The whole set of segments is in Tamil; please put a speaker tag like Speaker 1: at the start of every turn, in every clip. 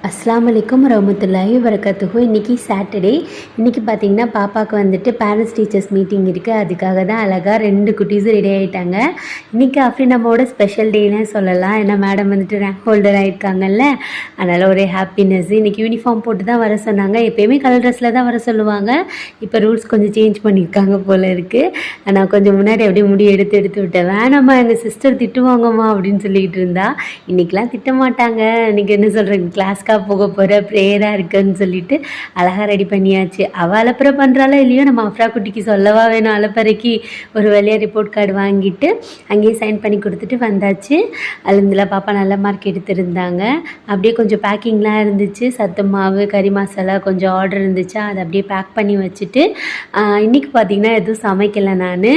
Speaker 1: அஸ்ஸலாமு அலைக்கும் வரஹ்மத்துல்லாஹி வபரகாத்துஹு. இன்றைக்கி சாட்டர்டே. இன்றைக்கி பார்த்திங்கன்னா பாப்பாவுக்கு வந்துட்டு பேரண்ட்ஸ் டீச்சர்ஸ் மீட்டிங் இருக்குது. அதுக்காக தான் அழகாக 2 குட்டீஸும் ரெடி ஆகிட்டாங்க. இன்றைக்கி அஃப்ரினாவோட ஸ்பெஷல் டேன்னு சொல்லலாம். ஏன்னா மேடம் வந்துட்டு ரேங்க் ஹோல்டர் ஆகிருக்காங்கல்ல, அதனால் ஒரே ஹாப்பினஸ். இன்றைக்கி யூனிஃபார்ம் போட்டு தான் வர சொன்னாங்க. எப்போயுமே கலர் ட்ரெஸ்ஸில் தான் வர சொல்லுவாங்க. இப்போ ரூல்ஸ் கொஞ்சம் சேஞ்ச் பண்ணியிருக்காங்க போல் இருக்குது. நான் கொஞ்சம் முன்னாடி அப்படியே முடி எடுத்து விட்டேன். வேணாம்மா, எங்கள் சிஸ்டர் திட்டுவாங்கம்மா அப்படின்னு சொல்லிக்கிட்டு இருந்தா. இன்றைக்கெலாம் திட்ட மாட்டாங்க. இன்றைக்கி என்ன சொல்கிறேன், கிளாஸ்க்காக போக போகிற ப்ரேயராக இருக்குன்னு சொல்லிட்டு அழகாக ரெடி பண்ணியாச்சு. அவள் அலப்பறை பண்ணுறாளோ இல்லையோ, நம்ம அஃப்ரா குட்டிக்கு சொல்லவா வேணும். அலப்பறைக்கு ஒரு வழியாக ரிப்போர்ட் கார்டு வாங்கிட்டு அங்கேயே சைன் பண்ணி கொடுத்துட்டு வந்தாச்சு. அல்ஹம்துலில்லாஹ் பாப்பா நல்ல மார்க் எடுத்திருந்தாங்க. அப்படியே கொஞ்சம் பேக்கிங்லாம் இருந்துச்சு. சத்து மாவு, கறி மசாலா கொஞ்சம் ஆர்டர் இருந்துச்சு. அதை அப்படியே பேக் பண்ணி வச்சுட்டு இன்றைக்கி பார்த்திங்கன்னா எதுவும் சமைக்கலை. நான்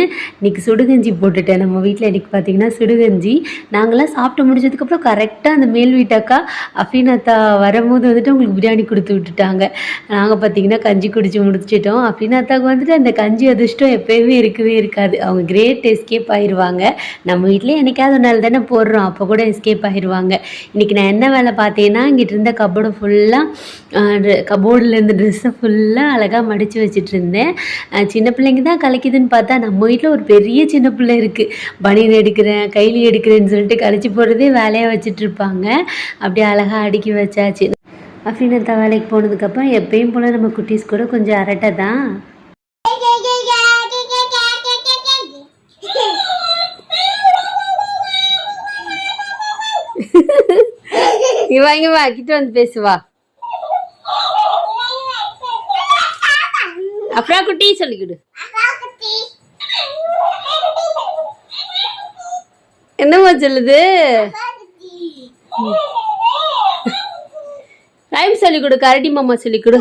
Speaker 1: இன்றைக்கி சுடுகஞ்சி போட்டுட்டேன். நம்ம வீட்டில் இன்றைக்கி பார்த்திங்கன்னா சுடுகஞ்சி. நாங்களாம் சாப்பிட்டு முடிச்சதுக்கப்புறம் கரெக்டாக அந்த மேல் வீட்டாக்கா அஃப்ரீனாத்தா வரும்போது வந்துட்டு உங்களுக்கு பிரியாணி கொடுத்து விட்டுட்டாங்க. நாங்கள் பார்த்திங்கன்னா கஞ்சி குடிச்சு முடிச்சிட்டோம். அஃப்ரீனாத்தாவுக்கு வந்துட்டு அந்த கஞ்சி அதிர்ஷ்டம் எப்போயுமே இருக்கவே இருக்காது. அவங்க கிரேட் எஸ்கேப் ஆயிடுவாங்க. நம்ம வீட்டிலே என்னைக்காவது ஒரு நாள் தானே போடுறோம், அப்போ கூட எஸ்கேப் ஆயிடுவாங்க. இன்றைக்கி நான் என்ன வேலை பார்த்தேன்னா, இங்கிட்ட இருந்த கபோர்டை ஃபுல்லாக கபோர்டில் இருந்த ட்ரெஸ்ஸை ஃபுல்லாக அழகாக மடித்து வச்சுட்டு இருந்தேன். சின்ன பிள்ளைங்க தான் கலைக்குதுன்னு பார்த்தா நம்ம வீட்டில் ஒரு பெரிய சின்ன பிள்ளை இருக்குது. பனியன் எடுக்கிறேன், கைலி எடுக்கிறேன்னு சொல்லிட்டு கழிச்சு போடுறதே வேலையாக வச்சுட்ருப்பாங்க. அப்படியே அழகாக அடுக்கி வச்சாச்சு. அஃப்ரீனாத்தா வேலைக்கு போனதுக்கப்புறம் எப்பயும் போல் நம்ம குட்டீஸ் கூட கொஞ்சம் அரட்டை தான். இங்க வா, கிட்ட வந்து பேசுவா. அஃப்ரா குட்டி சொல்லிக்கிடு. என்னம்மா சொல்லுது? ரைம் சொல்லிக் கொடு. கரடி மாமா சொல்லிக் கொடு.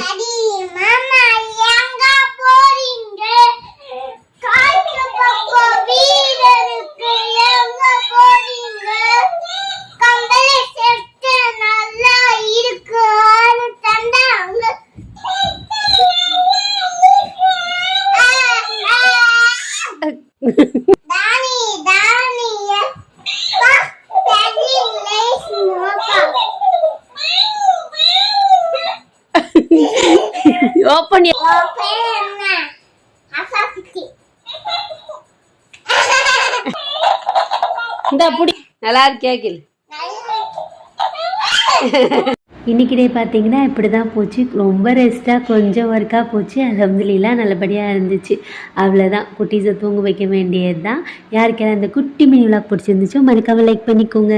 Speaker 1: ஓப்பன் இந்த புடி நல்லா இருக்கே. இன்றைக்கி டே பார்த்தீங்கன்னா இப்படி தான் போச்சு. ரொம்ப ரெஸ்ட்டாக கொஞ்சம் ஒர்க்காக போச்சு. அல்ஹம்துலில்லாஹ் நல்லபடியாக இருந்துச்சு. அவ்வளோதான், குட்டீஸை தூங்க வைக்க வேண்டியது தான். யாருக்கெல்லாம் இந்த குட்டி மினி விலாக் பிடிச்சிருந்துச்சோ மறக்காமல் லைக் பண்ணிக்கோங்க.